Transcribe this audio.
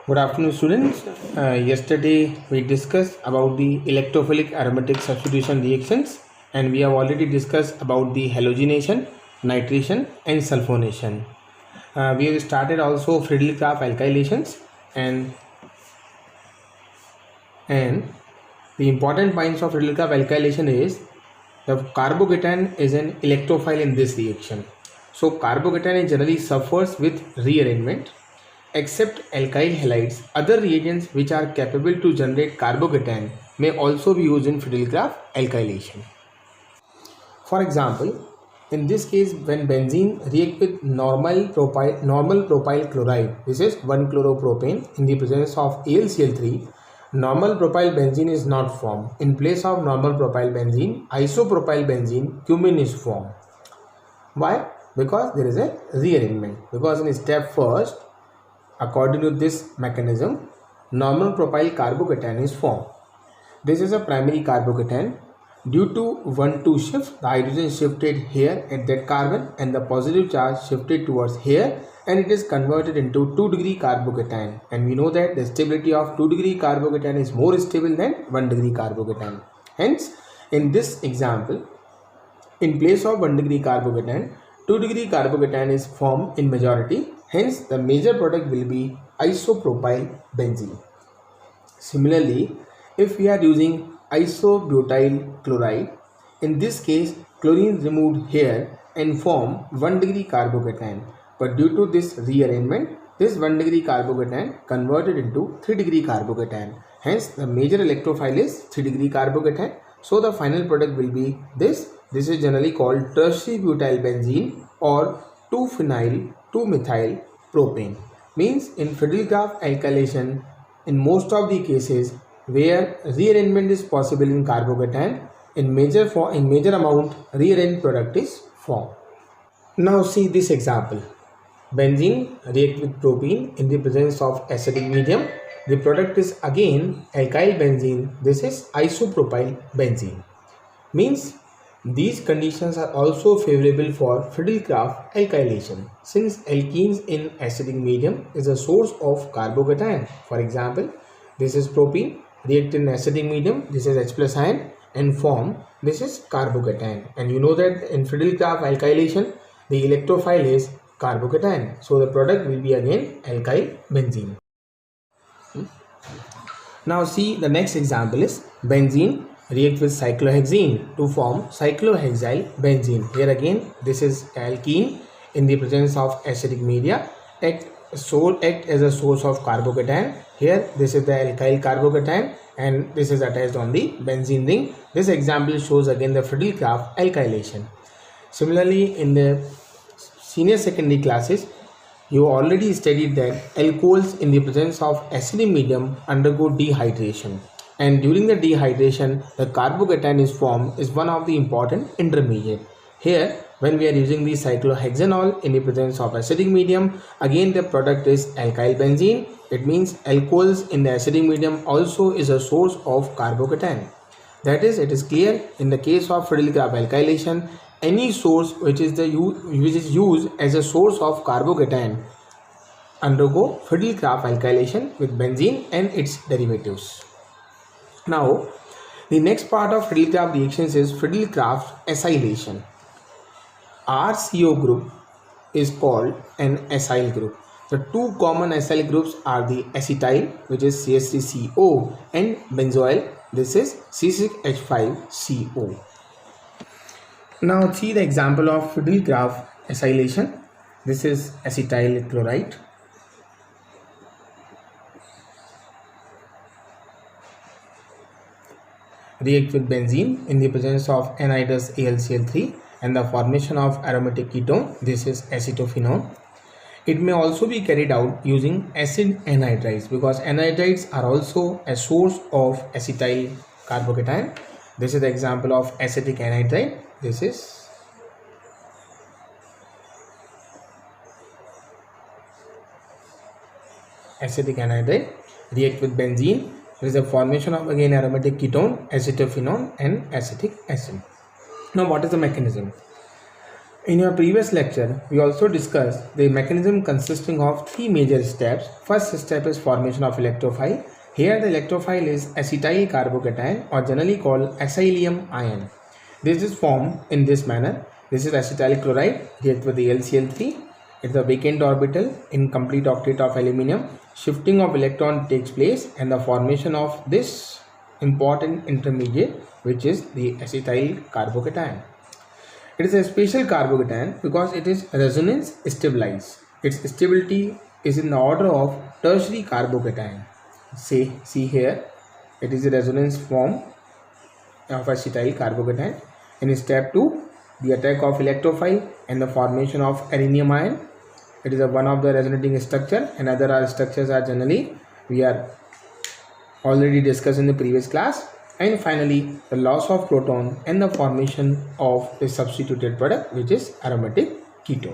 Good afternoon, students. Yesterday we discussed about the electrophilic aromatic substitution reactions, and we have already discussed about the halogenation, nitration, and sulfonation. We have started also Friedel-Crafts alkylations, and the important points of Friedel-Crafts alkylation is the carbocation is an electrophile in this reaction. So carbocation generally suffers with rearrangement. Except alkyl halides, other reagents which are capable to generate carbocation may also be used in Friedel-Crafts alkylation. For example, in this case, when benzene react with normal propyl chloride, this is 1-chloropropane, in the presence of AlCl3, normal propyl benzene is not formed. In place of normal propyl benzene, isopropyl benzene cumin is formed. Why? Because there is a rearrangement. Because in step first, according to this mechanism, normal propyl carbocation is formed. This is a primary carbocation. Due to 1-2 shift, the hydrogen shifted here at that carbon and the positive charge shifted towards here, and it is converted into 2-degree carbocation. And we know that the stability of 2-degree carbocation is more stable than 1-degree carbocation. Hence, in this example, in place of 1-degree carbocation, 2-degree carbocation is formed in majority. Hence, the major product will be isopropyl benzene. Similarly, if we are using isobutyl chloride, in this case, chlorine removed here and form 1-degree carbocation. But due to this rearrangement, this 1-degree carbocation converted into 3-degree carbocation. Hence, the major electrophile is 3-degree carbocation. So, the final product will be this. This is generally called tertiary butyl benzene or 2-phenyl 2-methyl propane. Means in Friedel-Crafts alkylation, in most of the cases where rearrangement is possible in carbocation, in major amount rearranged product is formed. Now see this example. Benzene react with propene in the presence of acidic medium. The product is again alkyl benzene. This is isopropyl benzene. Means these conditions are also favorable for Friedel-Crafts alkylation, since alkenes in acidic medium is a source of carbocation. For example, this is propene, react in acidic medium, this is H plus ion, and form this is carbocation. And you know that in Friedel-Crafts alkylation, the electrophile is carbocation. So the product will be again alkyl benzene. Now see the next example is benzene react with cyclohexene to form cyclohexyl benzene. Here again, this is alkene in the presence of acidic media act as a source of carbocation. Here, this is the alkyl carbocation and this is attached on the benzene ring. This example shows again the Friedel-Crafts alkylation. Similarly, in the senior secondary classes, you already studied that alcohols in the presence of acidic medium undergo dehydration. And during the dehydration, the carbocation is formed is one of the important intermediate. Here, when we are using the cyclohexanol in the presence of acidic medium, again the product is alkyl benzene. It means alcohols in the acidic medium also is a source of carbocation. That is, it is clear in the case of Friedel-Crafts alkylation, any source which is used as a source of carbocation undergo Friedel-Crafts alkylation with benzene and its derivatives. Now, the next part of Friedel-Crafts reactions is Friedel-Crafts acylation. RCO group is called an acyl group. The two common acyl groups are the acetyl, which is CH3CO, and benzoyl, this is C6H5CO. Now see the example of Friedel-Crafts acylation. This is acetyl chloride. React with benzene in the presence of anhydrous AlCl3 and the formation of aromatic ketone. This is acetophenone. It may also be carried out using acid anhydrides because anhydrides are also a source of acetyl carbocation. This is the example of acetic anhydride. This is acetic anhydride. React with benzene. There is a formation of again aromatic ketone, acetophenone and acetic acid. Now what is the mechanism? In your previous lecture, we also discussed the mechanism consisting of three major steps. First step is formation of electrophile. Here the electrophile is acetyl carbocation or generally called acylium ion. This is formed in this manner. This is acetyl chloride react with the LCl3. It's the vacant orbital in complete octet of aluminium. Shifting of electron takes place and the formation of this important intermediate, which is the acetyl carbocation. It is a special carbocation because it is resonance stabilized. Its stability is in the order of tertiary carbocation. See here, it is a resonance form of acetyl carbocation. In step 2, the attack of electrophile and the formation of rhenium ion. It is one of the resonating structure, and other structures are generally we are already discussed in the previous class. And finally, the loss of proton and the formation of a substituted product, which is aromatic ketone.